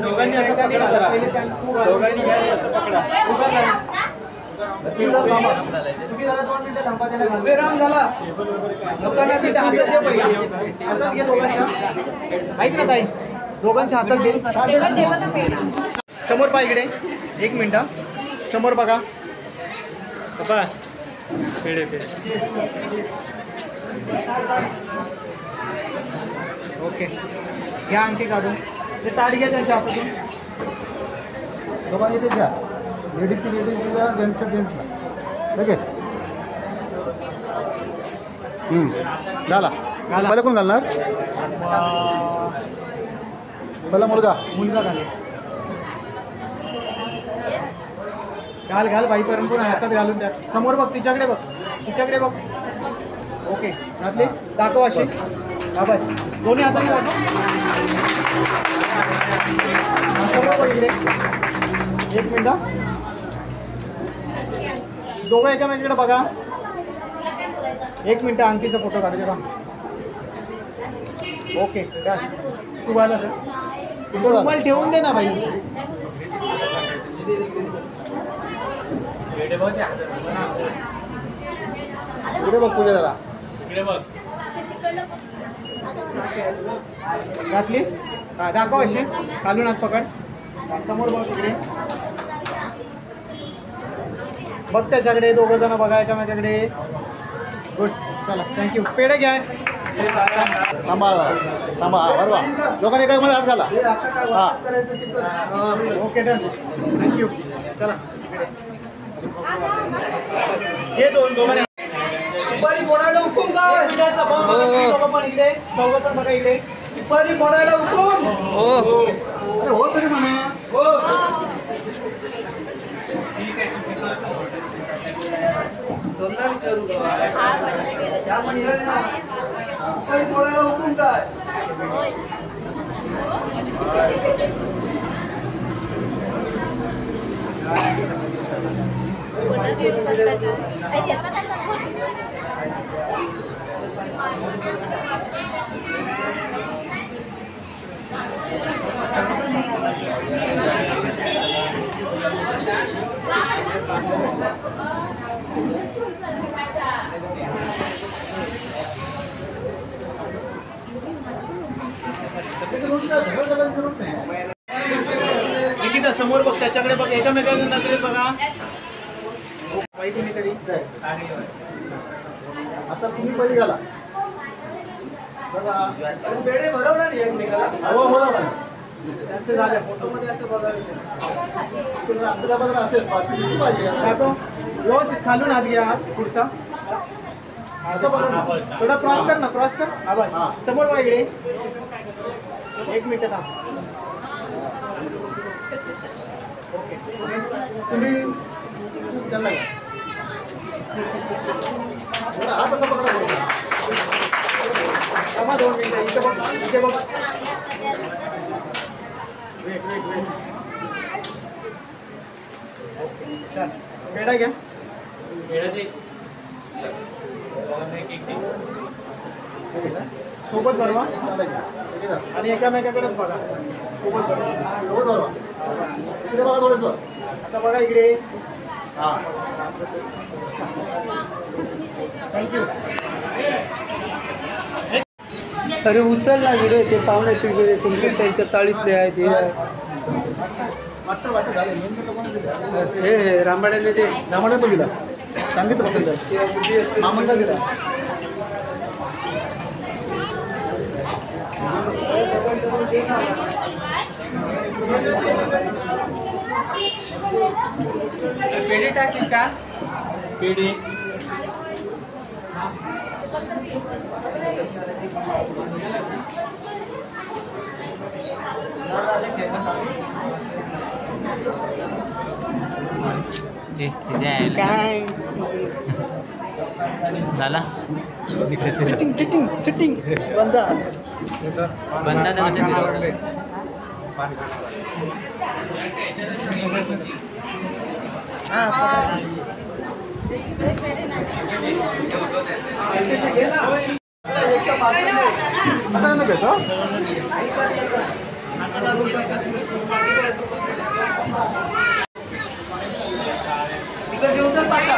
दोघांनी असं पकडा जरा. दोघांनी घ्या असं पकडा. उभा करा. तुम्ही जरा 2 मिनिटं थांबा. त्याला विराम झाला. लोकांना तिथे हातात दे पहिले. हातात घे दोघांच्या. ऐक ना ताई, दोघांच्या हातात दे. समोर पहा इकडे. 1 मिनिट. समोर बघा. बघा पेढे ओके. घ्या अंगठी काढून. ते ताट घ्या त्यांच्या हातातून. दोघांनी ते घ्या. लेडीजची लेडीजला, जेंट्सच्या जेंट्सला. लगेच घाला. पहिला कोण घालणार? पहिला मुलगा घाले. घाल बाईपर्यंत पण हातात घालून द्या. समोर बघ. तिच्याकडे बघ. ओके घातले. दाखव असे. हा बस. दोन्ही हाताने दाखव. समोर बघ इकडे. 1 मिनिट. दोघं एकामेकाकडे बघा. 1 मिनिट. अंगठीचा फोटो काढायचा का? ओके तू घाला. रुमाल ठेवून दे ना बाई. इकडे बघ पूजा जरा. घातलीस? हा दाखव असे. खालून हात पकड. समोर बघ इकडे. बघ त्याच्याकडे. दोघं जण बघा एकामेकाकडे. गुड. चला थँक्यू. पेढे घ्या. थांबा बरोबर. लोकांनी काय मध्ये हात घाला. हां ओके डन. थँक्यू. चला हे दोघांनी सुपारी फोडायला हुकूम काय? पण इकडे चौघं पण बघा इकडे. सुपारी फोडायला हुकूम. अरे हो सर म्हणा. दोनदा विचारू त्या मंडळींना सुपारी फोडायला हुकूम काय? निकिता समोर बघ. त्याच्याकडे बघ. एकामेकांना नजरेत बघा. बाई कोणीतरी. आता तुम्ही पहिले घाला. पेढे भरवणार एकमेकाला. हो जास्त झालं. फोटोमध्ये असं बघायला आपल्याला असेल किती पाहिजे. व्यवस्थित खालून हात घ्या. पुढचा असं बघा. थोडा क्रॉस कर ना. क्रॉस कर. आवाज समोर बघा इकडे. 1 मिनिट थांब. ओके तुम्ही त्याला हात असं पकडा. 2 मिनिटं. इथे बघ. वेट ओके चल. पेढा घ्या. सोबत भरवा आणि एकामेकाकडेच बघा. सोबत भरवा. इकडे बघा थोडंसं. आता बघा इकडे. हां थँक्यू. अरे उचल ना व्हिडिओ. ते पाहुण्याचे व्हिडिओ तुमच्या त्यांच्या चाळीतले आहे. ते हे रामबाड्याने ते रामबाड्या पण दिला. सांगितलं फक्त मामंडा दिला. पेढे टाकील का? पेढे काय झाला? चिटिंग बंद आता इकडे जेवतात पासा